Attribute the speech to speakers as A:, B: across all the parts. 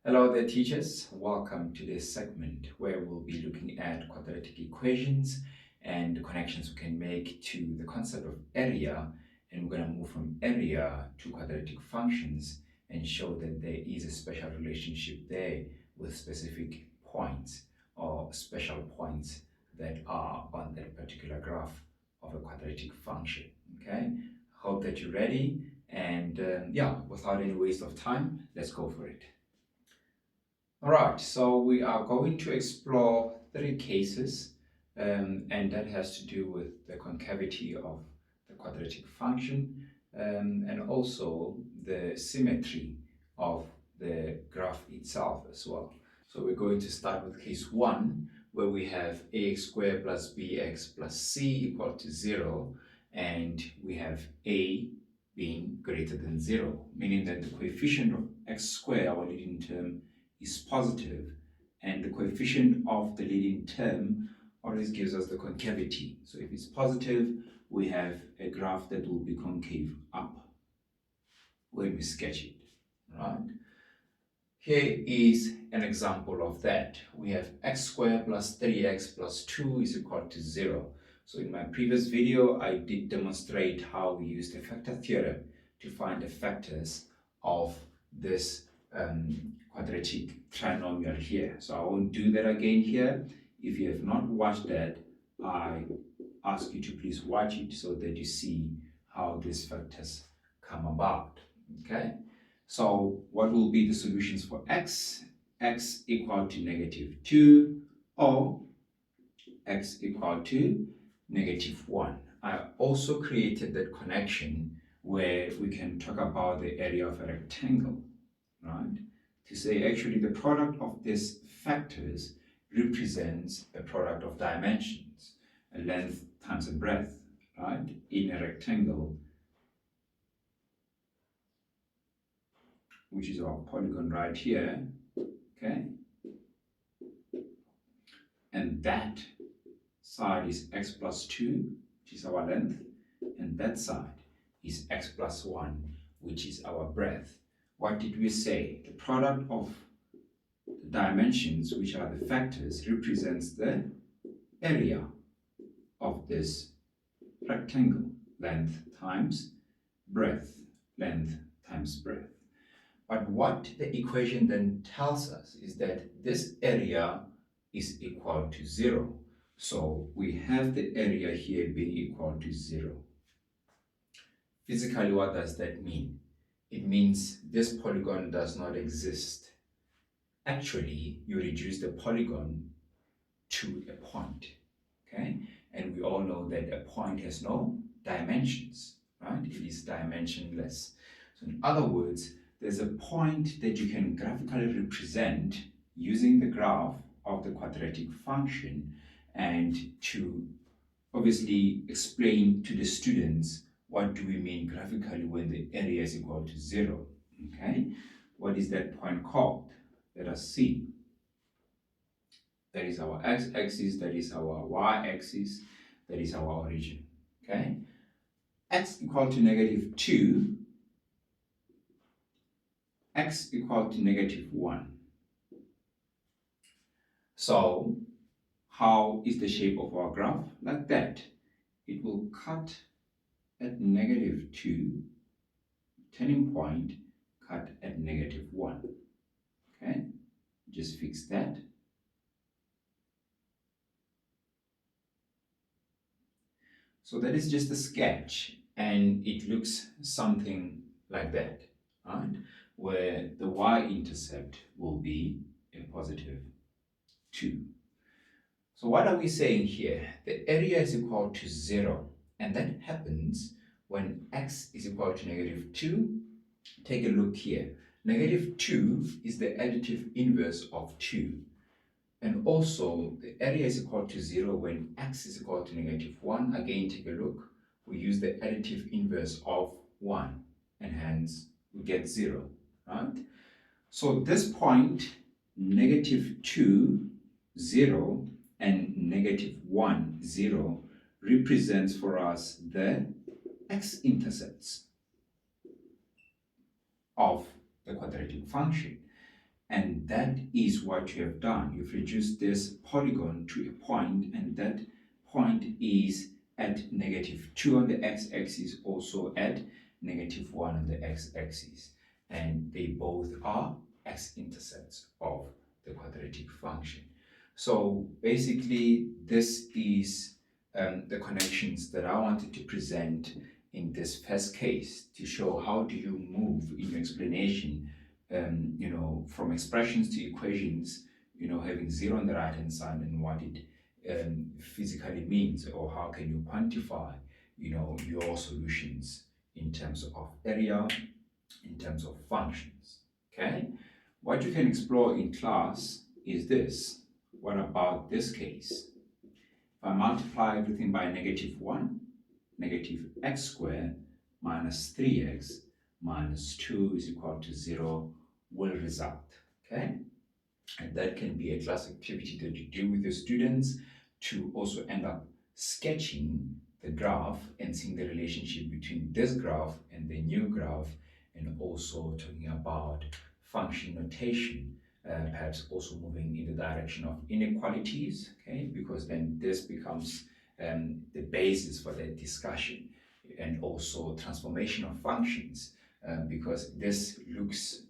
A: Hello there teachers, welcome to this segment where we'll be looking at quadratic equations and the connections we can make to the concept of area, and we're going to move from area to quadratic functions and show that there is a special relationship there with specific points or special points that are on that particular graph of a quadratic function. Okay, hope that you're ready, and without any waste of time, let's go for it. Alright, so we are going to explore three cases, and that has to do with the concavity of the quadratic function and also the symmetry of the graph itself as well. So we're going to start with case 1, where we have ax squared plus bx plus c equal to 0, and we have a being greater than 0, meaning that the coefficient of x squared, our leading term, is positive, and the coefficient of the leading term always gives us the concavity. So if it's positive, we have a graph that will be concave up when we sketch it, right? Here is an example of that. We have x squared plus 3x plus 2 is equal to 0. So in my previous video, I did demonstrate how we use the factor theorem to find the factors of this quadratic trinomial here. So I won't do that again here. If you have not watched that, I ask you to please watch it so that you see how these factors come about. Okay, so what will be the solutions for x? X equal to -2 or x equal to -1. I also created that connection where we can talk about the area of a rectangle, right? To say actually the product of these factors represents a product of dimensions, a length times a breadth, right? In a rectangle, which is our polygon right here, okay? And that side is x plus 2, which is our length, and that side is x plus 1, which is our breadth. What did we say? The product of the dimensions, which are the factors, represents the area of this rectangle, length times breadth, length times breadth. But what the equation then tells us is that this area is equal to 0. So we have the area here being equal to 0. Physically, what does that mean? It means this polygon does not exist. Actually, you reduce the polygon to a point, okay? And we all know that a point has no dimensions, right? It is dimensionless. So in other words, there's a point that you can graphically represent using the graph of the quadratic function, and to obviously explain to the students what do we mean graphically when the area is equal to 0, okay? What is that point called? Let us see. That is our x-axis, that is our y-axis, that is our origin, okay? X equal to -2, x equal to -1. So how is the shape of our graph? Like that. It will cut at -2, turning point, cut at -1. Okay, just fix that. So that is just a sketch, and it looks something like that, right? Where the y-intercept will be a +2. So what are we saying here? The area is equal to 0, and that happens when x is equal to -2. Take a look here. -2 is the additive inverse of 2. And also, the area is equal to 0 when x is equal to -1. Again, take a look. We use the additive inverse of 1, and hence we get 0, right? So this point, -2, 0, and -1, 0, represents for us the x-intercepts of the quadratic function. And that is what you have done. You've reduced this polygon to a point, and that point is at -2 on the x-axis, also at -1 on the x-axis. And they both are x-intercepts of the quadratic function. So basically, this is the connections that I wanted to present in this first case to show how do you move in your explanation from expressions to equations, having 0 on the right hand side, and what it physically means, or how can you quantify, your solutions in terms of area, in terms of functions. Okay, what you can explore in class is this. What about this case? If I multiply everything by -1, -x squared minus 3x minus 2 is equal to 0 will result. Okay, and that can be a class activity that you do with your students to also end up sketching the graph and seeing the relationship between this graph and the new graph, and also talking about function notation, perhaps also moving in the direction of inequalities, okay, because then this becomes the basis for the discussion, and also transformation of functions, because this looks,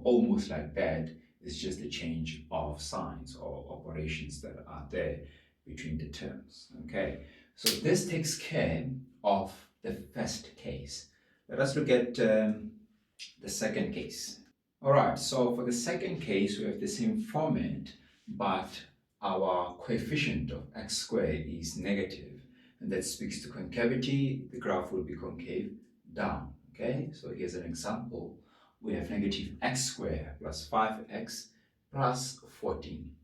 A: almost like that. It's just a change of signs or operations that are there between the terms. Okay, so this takes care of the first case. Let us look at the second case. All right, so for the second case, we have the same format, but our coefficient of x squared is negative, and that speaks to concavity. The graph will be concave down. Okay, so here's an example. We have -x squared plus 5x plus 14.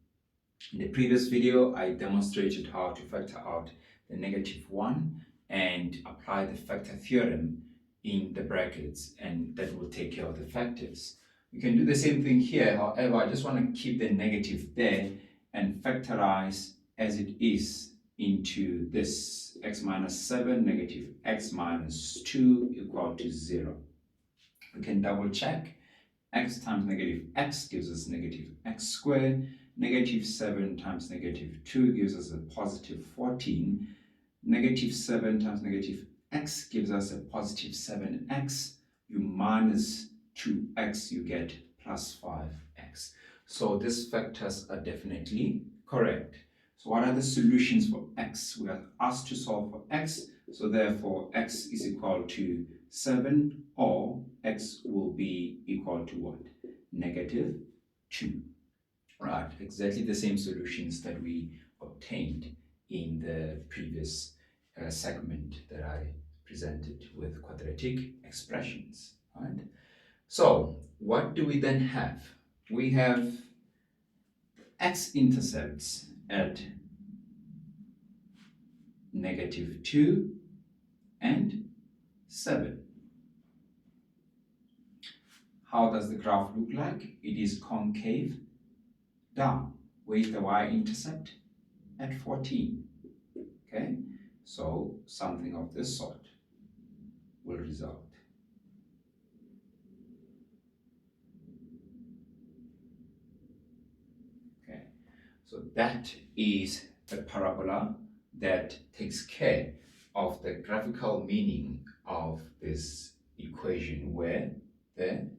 A: In the previous video, I demonstrated how to factor out the -1 and apply the factor theorem in the brackets, and that will take care of the factors. You can do the same thing here. However, I just want to keep the negative there and factorize as it is into this x minus 7 negative x minus 2 equal to 0. We can double check. X times -x gives us -x squared. -7 times -2 gives us a positive 14. -7 times -x gives us a positive 7x. You minus 2x, you get plus 5x. So these factors are definitely correct. So what are the solutions for x? We are asked to solve for x, so therefore x is equal to 7, or x will be equal to what? -2. Right, exactly the same solutions that we obtained in the previous segment that I presented with quadratic expressions. Right? So what do we then have? We have x-intercepts at -2 and 7. How does the graph look like? It is concave down. Where is the y-intercept? At 14. Okay, so something of this sort will result. Okay, so that is a parabola that takes care of the graphical meaning of this equation, where the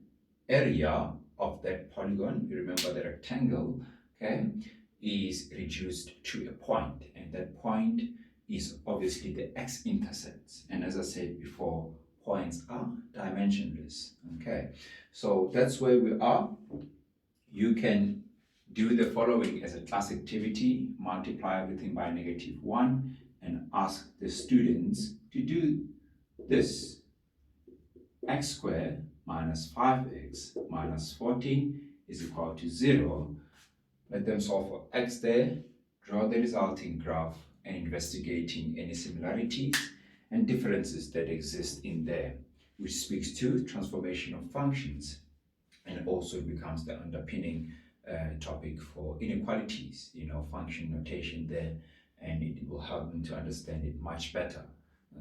A: area of that polygon, you remember the rectangle, okay, is reduced to a point, and that point is obviously the x-intercepts. And as I said before, points are dimensionless. Okay, so that's where we are. You can do the following as a class activity: multiply everything by -1 and ask the students to do this. X squared minus 5x minus 14 is equal to 0. Let them solve for x there, draw the resulting graph, and investigating any similarities and differences that exist in there, which speaks to transformation of functions, and also becomes the underpinning topic for inequalities, function notation there, and it will help them to understand it much better.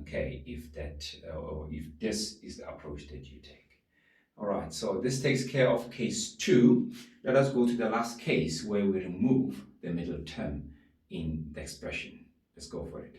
A: Okay, if that or if this is the approach that you take. All right, so this takes care of case 2. Let us go to the last case where we remove the middle term in the expression. Let's go for it.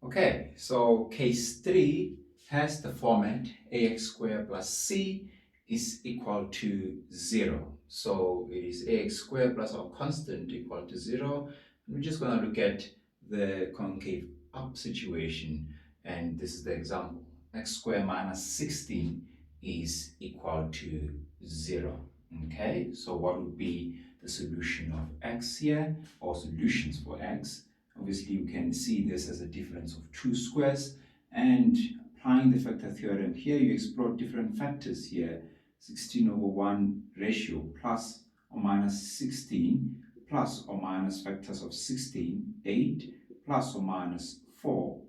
A: Okay, so case 3 has the format ax squared plus c is equal to 0. So it is ax squared plus our constant equal to 0. We're just going to look at the concave up situation, and this is the example. X squared minus 16 is equal to 0. Okay, so what would be the solution of x here, or solutions for x? Obviously, you can see this as a difference of two squares, and applying the factor theorem here, you explore different factors here. 16 over 1 ratio plus or minus 16 plus or minus factors of 16, 8 plus or minus 4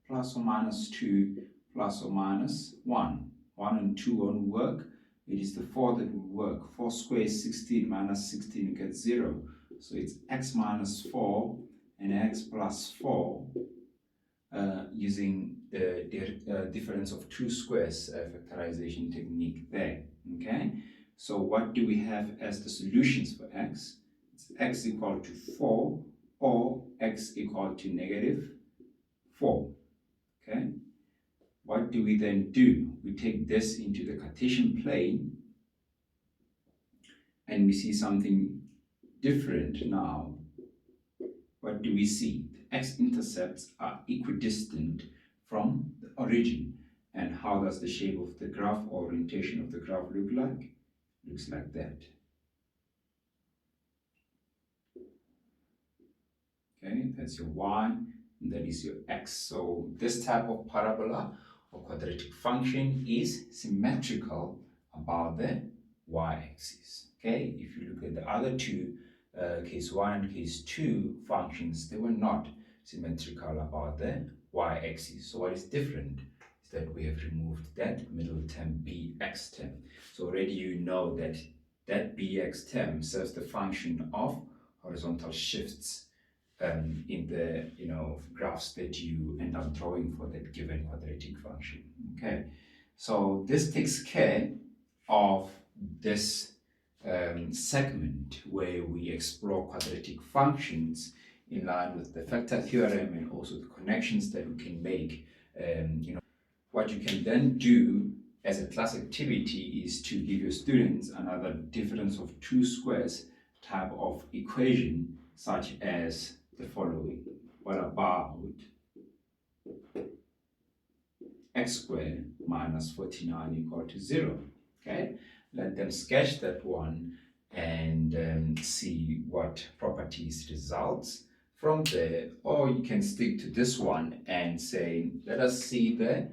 A: plus or minus 2 plus or minus 1. 1 and 2 won't work. It is the 4 that will work. 4 squared is 16 minus 16, you get 0. So it's x minus 4 and x plus 4 using the difference of two squares factorization technique there. Okay, so what do we have as the solutions for x? It's x equal to 4 or x equal to negative 4. Okay, what do we then do? We take this into the Cartesian plane and we see something different now. What do we see? The x-intercepts are equidistant from the origin. And how does the shape of the graph, orientation of the graph look like? Looks like that. Okay, that's your y, and that is your x. So this type of parabola or quadratic function is symmetrical about the y-axis. Okay, if you look at the other two, case 1 and case 2 functions, they were not symmetrical about the y-axis. So what is different is that we have removed that middle term bx term. So already you know that that bx term serves the function of horizontal shifts in the graphs that you end up drawing for that given quadratic function. Okay, so this takes care of this segment where we explore quadratic functions in line with the factor theorem and also the connections that we can make. What you can then do as a class activity is to give your students another difference of two squares type of equation, such as the following. What about x squared minus 49 equal to 0? Okay, let them sketch that one and see what properties results from there. Or you can stick to this one and say, let us see the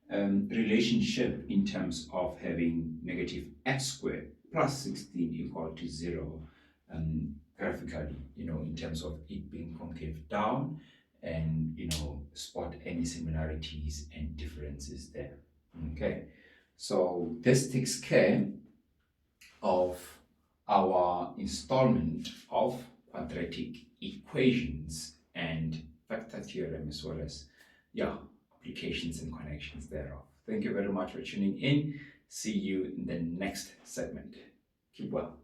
A: relationship in terms of having negative x squared plus 16 equal to 0 graphically, in terms of it being concave down, and spot any similarities and differences there. Okay, so this takes care of our installment of quadratic equations and factor theorem, as well as applications and connections thereof. Thank you very much for tuning in. See you in the next segment. Keep well.